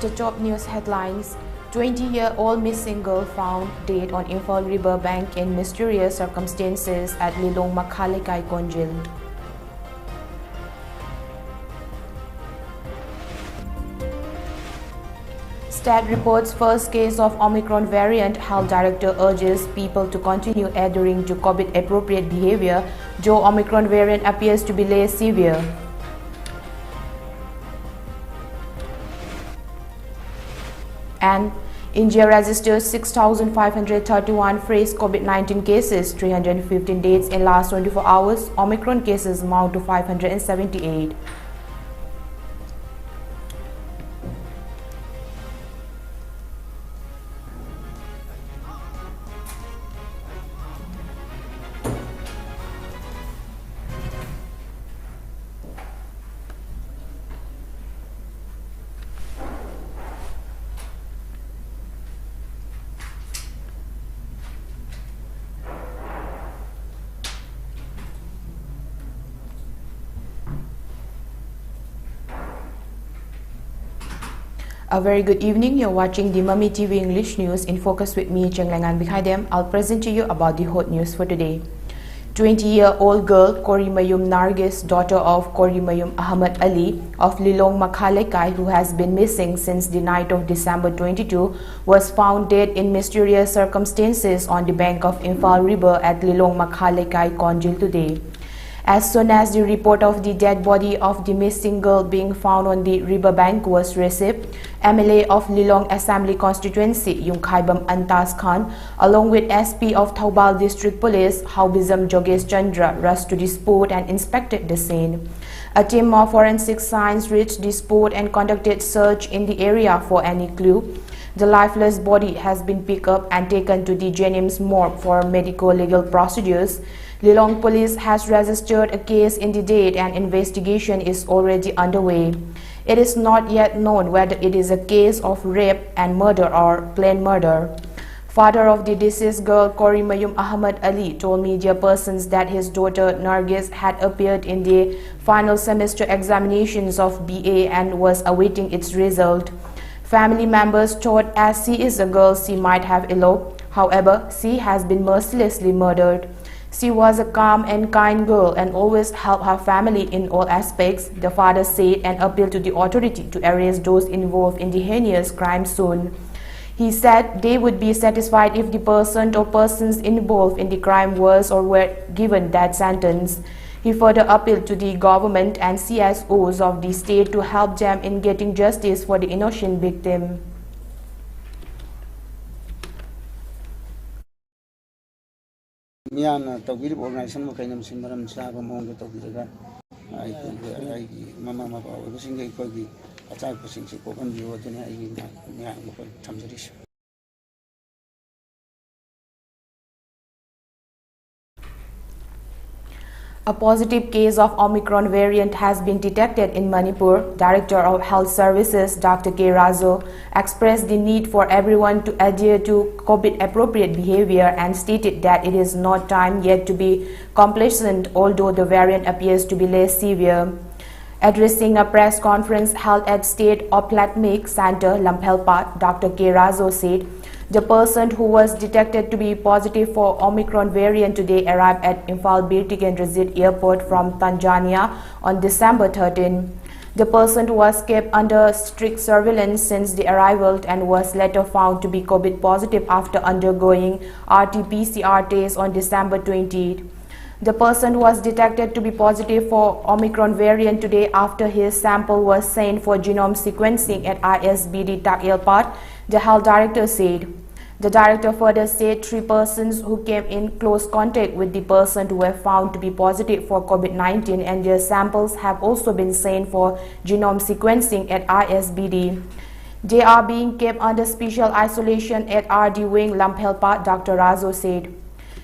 After top news headlines, 20-year-old missing girl found dead on Imphal River bank in mysterious circumstances at Lilong Makhalekai Konjil. Stat reports first case of Omicron variant. Health Director urges people to continue adhering to COVID-appropriate behavior, though Omicron variant appears to be less severe. And India registers 6,531 fresh COVID-19 cases, 315 deaths in last 24 hours. Omicron cases amount to 578. A very good evening. You're watching the Mami TV English News in Focus with me, CHENGLEINGANBI KHAIDEM. I'll present to you about the hot news for today. 20-year-old girl Korimayum Nargis, daughter of Korimayum Ahmad Ali of Lilong Makhalekai, who has been missing since the night of December 22, was found dead in mysterious circumstances on the bank of Imphal River at Lilong Makhalekai Konjil today. As soon as the report of the dead body of the missing girl being found on the riverbank was received, MLA of Lilong Assembly Constituency Yungkhaibam Antas Khan, along with SP of Thoubal District Police Haubizam Jogesh Chandra, rushed to the spot and inspected the scene. A team of forensic science reached the spot and conducted search in the area for any clue. The lifeless body has been picked up and taken to the Jennings morgue for medico-legal procedures. Lilong Police has registered a case in the date and investigation is already underway. It is not yet known whether it is a case of rape and murder or plain murder. Father of the deceased girl, Korimayum Ahmad Ali, told media persons that his daughter Nargis had appeared in the final semester examinations of BA and was awaiting its result. Family members thought as she is a girl she might have eloped. However, she has been mercilessly murdered. She was a calm and kind girl and always helped her family in all aspects, the father said, and appealed to the authority to arrest those involved in the heinous crime soon. He said they would be satisfied if the person or persons involved in the crime was or were given that sentence. He further appealed to the government and CSOs of the state to help them in getting justice for the innocent victim. Mian tawgir organization mo kainam simmaram sa bamong ko tawgiraga ay mama mapa o singai ko gi achak pusing si ko kan biwa tuni ay mian mo ko thamjarish. A positive case of Omicron variant has been detected in Manipur. Director of Health Services Dr. K. Razo expressed the need for everyone to adhere to COVID-appropriate behavior and stated that it is not time yet to be complacent, although the variant appears to be less severe. Addressing a press conference held at State Ophthalmic Center, Lamphelpat, Dr. K. Razo said, the person who was detected to be positive for Omicron variant today arrived at Imphal Birtikendrajit Airport from Tanzania on December 13. The person was kept under strict surveillance since the arrival and was later found to be COVID positive after undergoing RT-PCR test on December 20. The person was detected to be positive for Omicron variant today after his sample was sent for genome sequencing at ISBD Takelpat, the health director said. The director further said 3 persons who came in close contact with the person were found to be positive for COVID-19 and their samples have also been sent for genome sequencing at ISBD. They are being kept under special isolation at RD Wing, Lamphelpat, Dr. Razo said.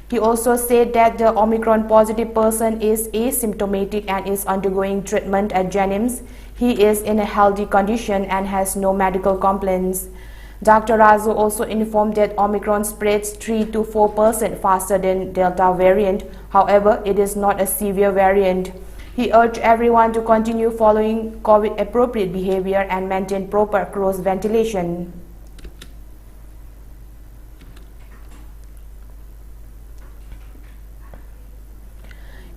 He also said that the Omicron positive person is asymptomatic and is undergoing treatment at Jennings. He is in a healthy condition and has no medical complaints. Dr. Razo also informed that Omicron spreads 3 to 4% faster than Delta variant. However, it is not a severe variant. He urged everyone to continue following COVID-appropriate behavior and maintain proper cross-ventilation.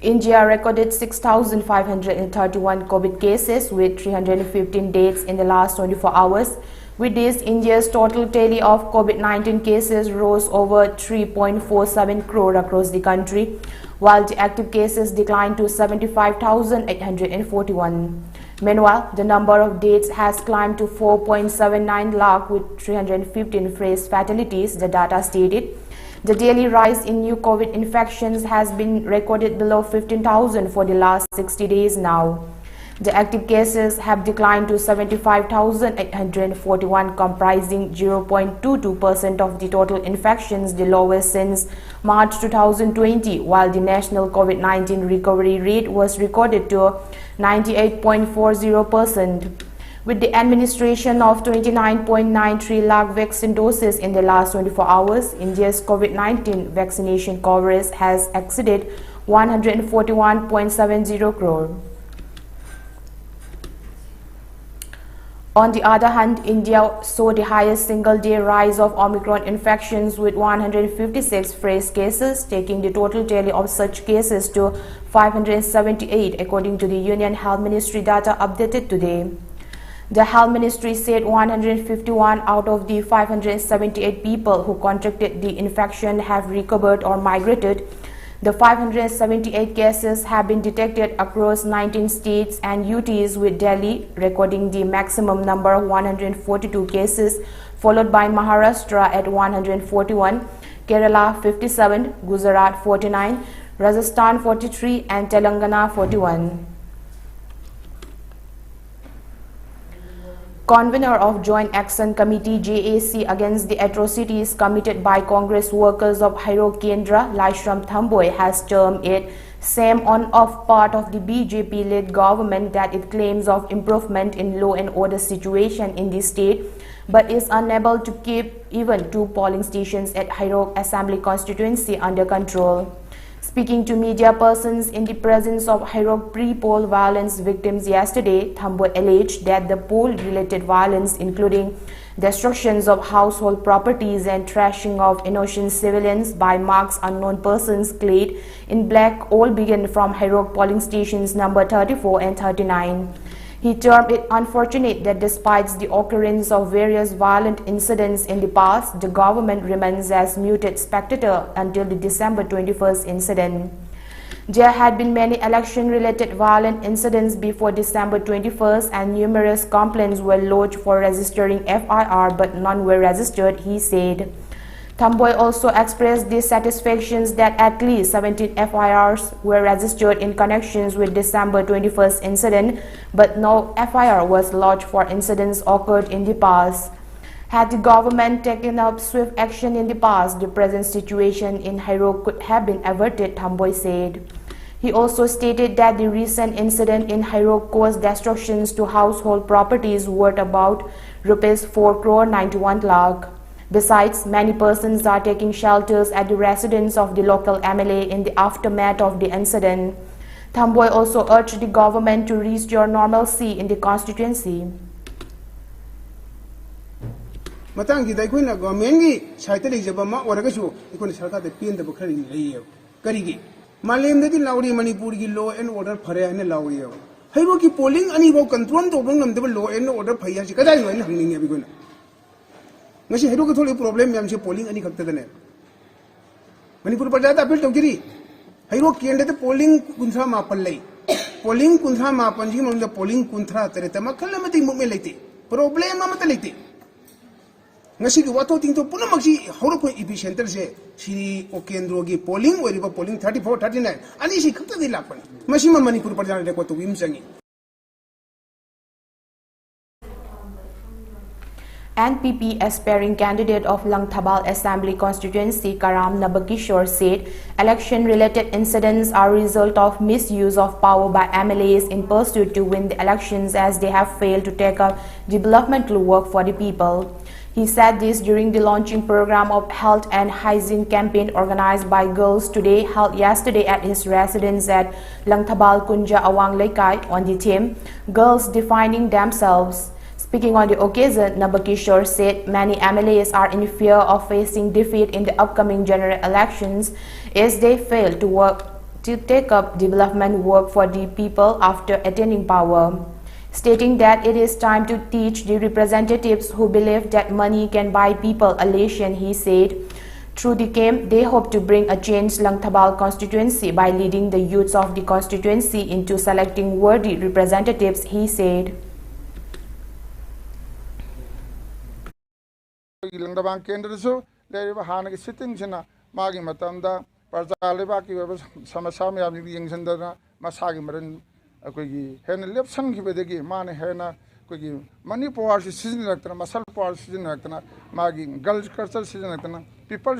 India recorded 6,531 COVID cases with 315 deaths in the last 24 hours. With this, India's total tally of COVID-19 cases rose over 3.47 crore across the country, while the active cases declined to 75,841. Meanwhile, the number of deaths has climbed to 4.79 lakh with 315 fresh fatalities, the data stated. The daily rise in new COVID infections has been recorded below 15,000 for the last 60 days now. The active cases have declined to 75,841, comprising 0.22% of the total infections, the lowest since March 2020, while the national COVID-19 recovery rate was recorded to 98.40%. With the administration of 29.93 lakh vaccine doses in the last 24 hours, India's COVID-19 vaccination coverage has exceeded 141.70 crore. On the other hand, India saw the highest single-day rise of Omicron infections with 156 fresh cases, taking the total tally of such cases to 578, according to the Union Health Ministry data updated today. The Health Ministry said 151 out of the 578 people who contracted the infection have recovered or migrated. The 578 cases have been detected across 19 states and UTs, with Delhi recording the maximum number of 142 cases, followed by Maharashtra at 141, Kerala 57, Gujarat 49, Rajasthan 43 and Telangana 41. Convener of Joint Action Committee JAC against the atrocities committed by Congress workers of Hairok Kendra, Laishram Thamboi, has termed it same on-off part of the BJP-led government that it claims of improvement in law and order situation in the state, but is unable to keep even 2 polling stations at Hairok Assembly constituency under control. Speaking to media persons in the presence of Hairok pre-poll violence victims yesterday, Thamboi alleged that the poll-related violence, including destructions of household properties and trashing of innocent civilians by marks unknown persons clad in black, all began from Hairok polling stations number 34 and 39. He termed it unfortunate that despite the occurrence of various violent incidents in the past, the government remains as muted spectator until the December 21st incident. There had been many election-related violent incidents before December 21st, and numerous complaints were lodged for registering FIR, but none were registered, he said. Thamboi also expressed dissatisfactions that at least 17 FIRs were registered in connections with December 21st incident, but no FIR was lodged for incidents occurred in the past. Had the government taken up swift action in the past, the present situation in Hairok could have been averted, Thamboi said. He also stated that the recent incident in Hairok caused destructions to household properties worth about Rs 4 crore 91 lakh. Besides, many persons are taking shelters at the residence of the local MLA in the aftermath of the incident. Thamboi also urged the government to restore normalcy in the constituency. Matangi da ikoi na government side le jaba ma oraga chu ikoi sarkar de pin de bukhari rahi hai karigi malem de lauri manipur ki law and order phare ane lauri hai hairo ki polling ani bo control to bang nam de law and order phaya ji kadai no hamning abi koi ngasi hairo ki tholi problem yam se polling ani khakta de ne manipur par jata appeal to giri hairo ki ende de polling kunthra ma pallai polling kunthra ma panji mam de polling kunthra tere tama kalamati mu me leite problem ma mata leite ngasi ki wato ting to puna magsi hauro ko epicenter se siri o kendro gi polling ori ba polling 34 39 ani si khakta di lakpan masima manipur par jana ko to wim sangi. NPP aspiring candidate of Langthabal Assembly constituency Karam Nabakishore said election-related incidents are a result of misuse of power by MLAs in pursuit to win the elections, as they have failed to take up developmental work for the people. He said this during the launching program of health and hygiene campaign organized by Girls Today, held yesterday at his residence at Langthabal Kunja Awang Laikai on the theme Girls Defining Themselves. Speaking on the occasion, Nabakishore said many MLAs are in fear of facing defeat in the upcoming general elections as they fail to take up development work for the people after attaining power. Stating that it is time to teach the representatives who believe that money can buy people elation, he said, through the game, they hope to bring a change Langthabal constituency by leading the youths of the constituency into selecting worthy representatives, he said. Langthabal Kendra there were Hana sitting in a Magi Matanda, Parzalibaki, Samasami, Yangsandana, Masagi Maran. Hen lip sang give the game, man, Hena, money power season actana, muscle power season actana, magging, girls cursor season actana, people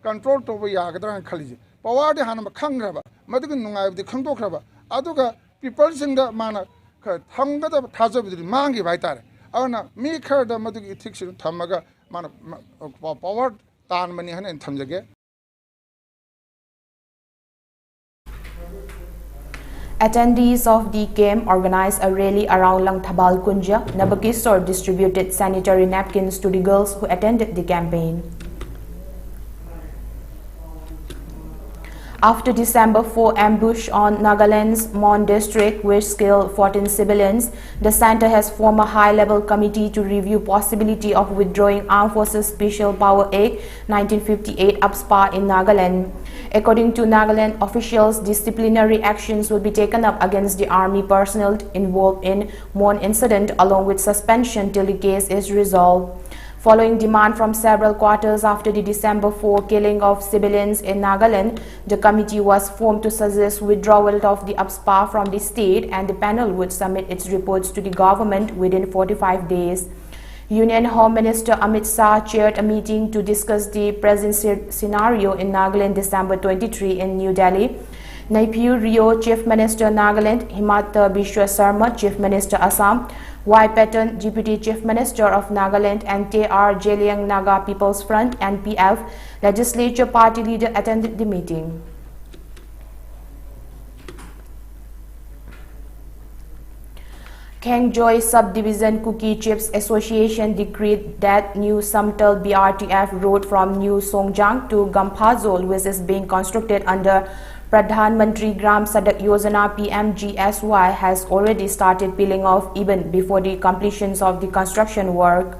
control to Yagadra and Kaliji. Power the Hanama Kangraba, Madagan of the Kanto Kraba, Aduga, people sing the mana, Hanga the Taza with the Mangi Vitar. Anna, make her the Madagi Tixi Tamaga, man, power, Tan Manihan and Tamjage. Attendees of the game organized a rally around Langthabal Kunja. Nabakishore distributed sanitary napkins to the girls who attended the campaign. After December 4 ambush on Nagaland's Mon district, which killed 14 civilians, the center has formed a high-level committee to review possibility of withdrawing Armed Forces Special Power Act 1958 UPSPA in Nagaland. According to Nagaland officials, disciplinary actions will be taken up against the army personnel involved in Mon incident, along with suspension till the case is resolved. Following demand from several quarters after the December 4 killing of civilians in Nagaland, the committee was formed to suggest withdrawal of the UPSPA from the state, and the panel would submit its reports to the government within 45 days. Union Home Minister Amit Shah chaired a meeting to discuss the present scenario in Nagaland December 23 in New Delhi. Naipur Rio Chief Minister Nagaland, Himanta Biswa Sarma Chief Minister Assam, Y. Patton Deputy Chief Minister of Nagaland, and T.R. Jeliang Naga People's Front (NPF) legislature party leader attended the meeting. Kengjoy Subdivision Cookie Chips Association decreed that new Samtal BRTF road from New Songjang to Gampazol, which is being constructed under Pradhan Mantri Gram Sadak Yojana PMGSY, has already started peeling off even before the completions of the construction work.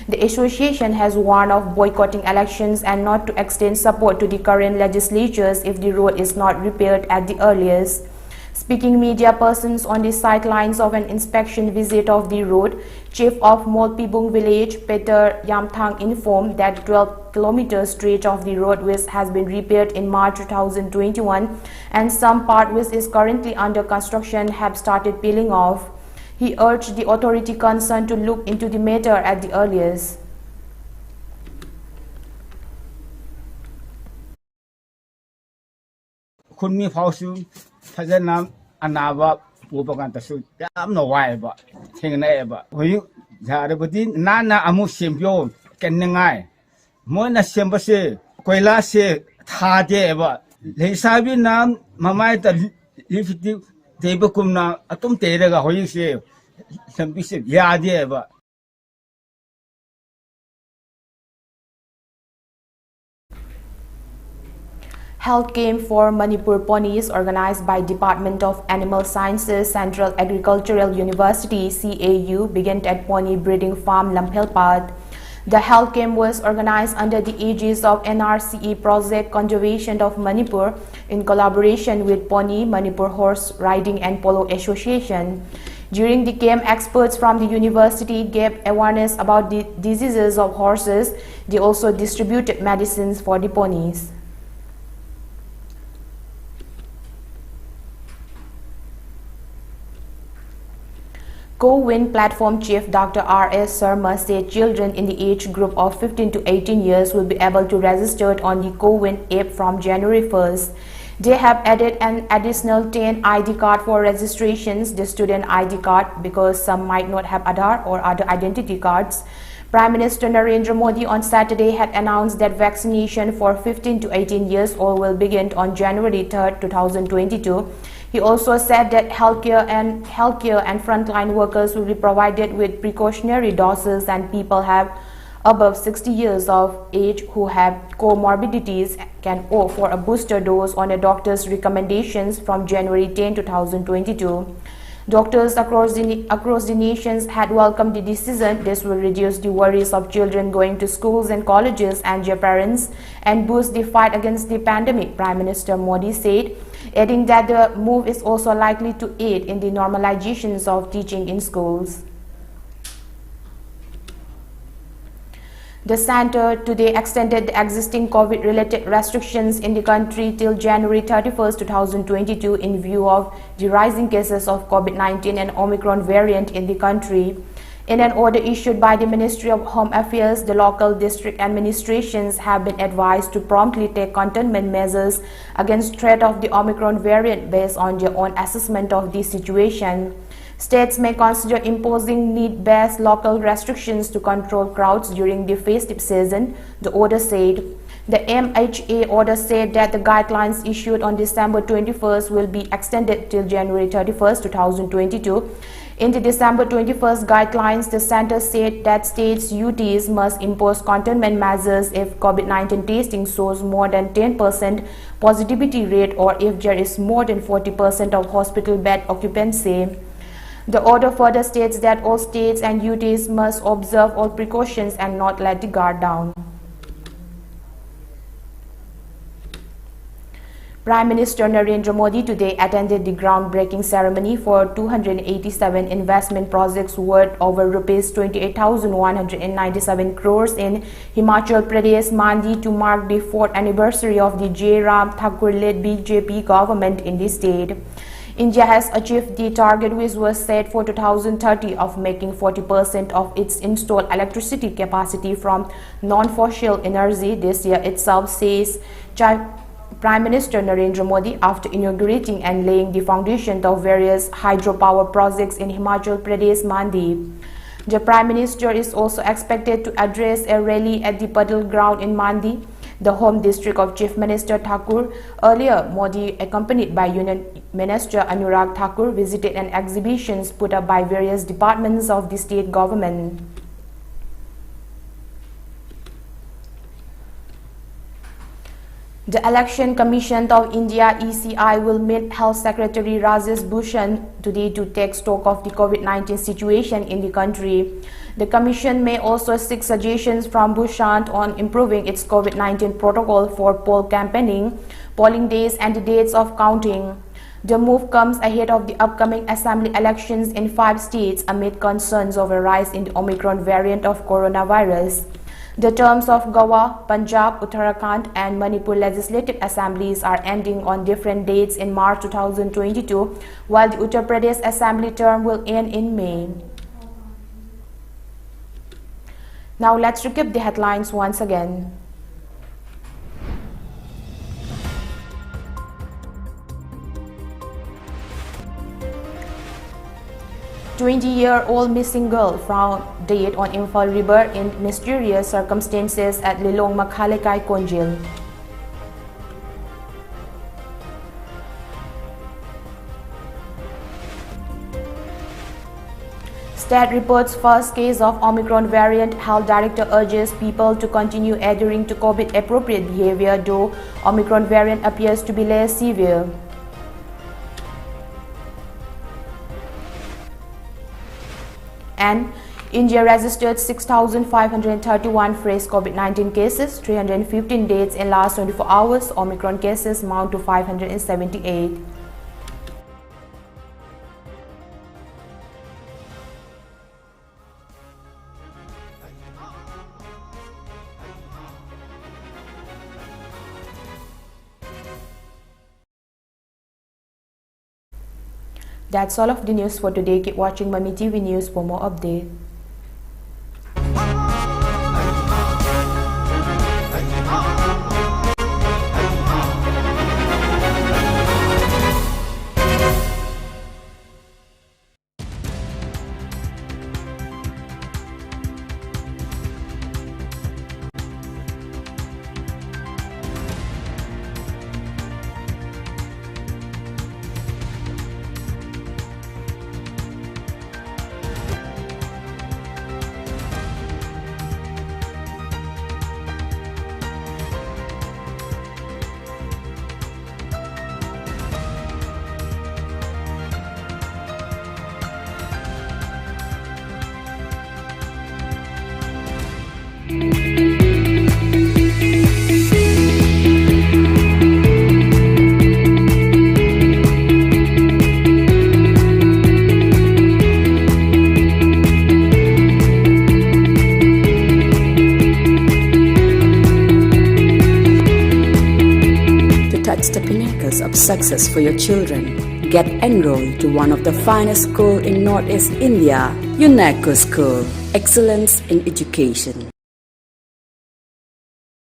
The association has warned of boycotting elections and not to extend support to the current legislatures if the road is not repaired at the earliest. Speaking media persons on the sidelines of an inspection visit of the road, Chief of Molpibung village Peter Yamthang informed that 12 kilometer stretch of the road which has been repaired in March 2021 and some part which is currently under construction have started peeling off. He urged the authority concerned to look into the matter at the earliest. Kunmi Fausu Fazana Anava Upagantasu, no waiba, Tinganaba. When you Zarabudin Nana Amu Simbio, Kenangai, Mona Simbase, Koilase, Tadeva, Lesabi Nam, Mamata Lifty, Debakumna, Atum Terega, how you say, some bishop, Yadeva. Health camp for Manipur ponies organized by Department of Animal Sciences Central Agricultural University CAU began at Pony Breeding Farm Lamphelpat. The health camp was organized under the aegis of NRCE Project Conservation of Manipur in collaboration with Pony, Manipur Horse Riding and Polo Association. During the camp, experts from the university gave awareness about the diseases of horses. They also distributed medicines for the ponies. Co-Win Platform Chief Dr. R.S. Sharma said children in the age group of 15 to 18 years will be able to register on the Co-Win app from January 1st. They have added an additional 10 ID card for registrations, the student ID card, because some might not have Aadhaar or other identity cards. Prime Minister Narendra Modi on Saturday had announced that vaccination for 15 to 18 years old will begin on January 3, 2022. He also said that healthcare and frontline workers will be provided with precautionary doses, and people have above 60 years of age who have comorbidities can opt for a booster dose on a doctor's recommendations from January 10, 2022. Doctors across the nations had welcomed the decision. This will reduce the worries of children going to schools and colleges and their parents and boost the fight against the pandemic, Prime Minister Modi said, adding that the move is also likely to aid in the normalizations of teaching in schools. The center today extended the existing COVID-related restrictions in the country till January 31, 2022 in view of the rising cases of COVID-19 and Omicron variant in the country. In an order issued by the Ministry of Home Affairs, the local district administrations have been advised to promptly take containment measures against threat of the Omicron variant based on their own assessment of the situation. States may consider imposing need-based local restrictions to control crowds during the festive season, the order said. The MHA order said that the guidelines issued on December 21st will be extended till January 31st, 2022. In the December 21st guidelines, the center said that states' UTs must impose containment measures if COVID-19 testing shows more than 10% positivity rate or if there is more than 40% of hospital bed occupancy. The order further states that all states and UTs must observe all precautions and not let the guard down. Prime Minister Narendra Modi today attended the groundbreaking ceremony for 287 investment projects worth over Rs 28,197 crores in Himachal Pradesh, Mandi, to mark the 4th anniversary of the J. Ram Thakur-led BJP government in the state. India has achieved the target which was set for 2030 of making 40% of its installed electricity capacity from non-fossil energy this year itself, says Prime Minister Narendra Modi after inaugurating and laying the foundation of various hydropower projects in Himachal Pradesh, Mandi. The Prime Minister is also expected to address a rally at the Paddle Ground in Mandi, the home district of Chief Minister Thakur. Earlier, Modi, accompanied by Union Minister Anurag Thakur, visited an exhibition put up by various departments of the state government. The Election Commission of India (ECI) will meet Health Secretary Rajesh Bhushan today to take stock of the COVID-19 situation in the country. The Commission may also seek suggestions from Bhushan on improving its COVID-19 protocol for poll campaigning, polling days and the dates of counting. The move comes ahead of the upcoming assembly elections in 5 states amid concerns of a rise in the Omicron variant of coronavirus. The terms of Goa, Punjab, Uttarakhand and Manipur legislative assemblies are ending on different dates in March 2022, while the Uttar Pradesh assembly term will end in May. Now let's recap the headlines once again. A 20-year-old missing girl found dead on Imphal River in mysterious circumstances at Lilong Makhalekai, Konjil. State reports first case of Omicron variant. Health Director urges people to continue adhering to COVID-appropriate behavior, though Omicron variant appears to be less severe. And India registered 6,531 fresh COVID-19 cases, 315 deaths in last 24 hours. Omicron cases mount to 578. That's all of the news for today. Keep watching Mami TV News for more updates. to touch the pinnacles of success for your children? Get enrolled to one of the finest schools in Northeast India, UNESCO School. Excellence in education.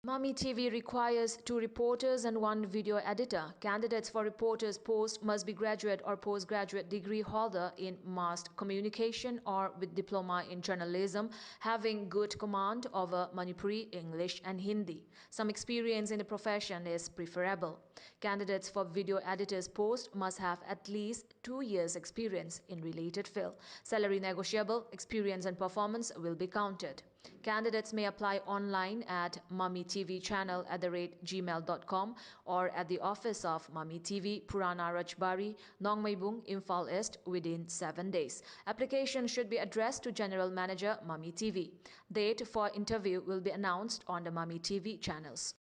Mami TV requires 2 reporters and 1 video editor. Candidates for reporters post must be graduate or postgraduate degree holder in mass communication or with diploma in journalism, having good command over Manipuri, English and Hindi. Some experience in the profession is preferable. Candidates for video editors post must have at least 2 years experience in related field. Salary negotiable, experience and performance will be counted. Candidates may apply online at mamitvchannel@gmail.com or at the office of Mami TV, Purana Rajbari, Nongmaibung, Imphal East within 7 days. Application should be addressed to General Manager, Mami TV. Date for interview will be announced on the Mami TV channels.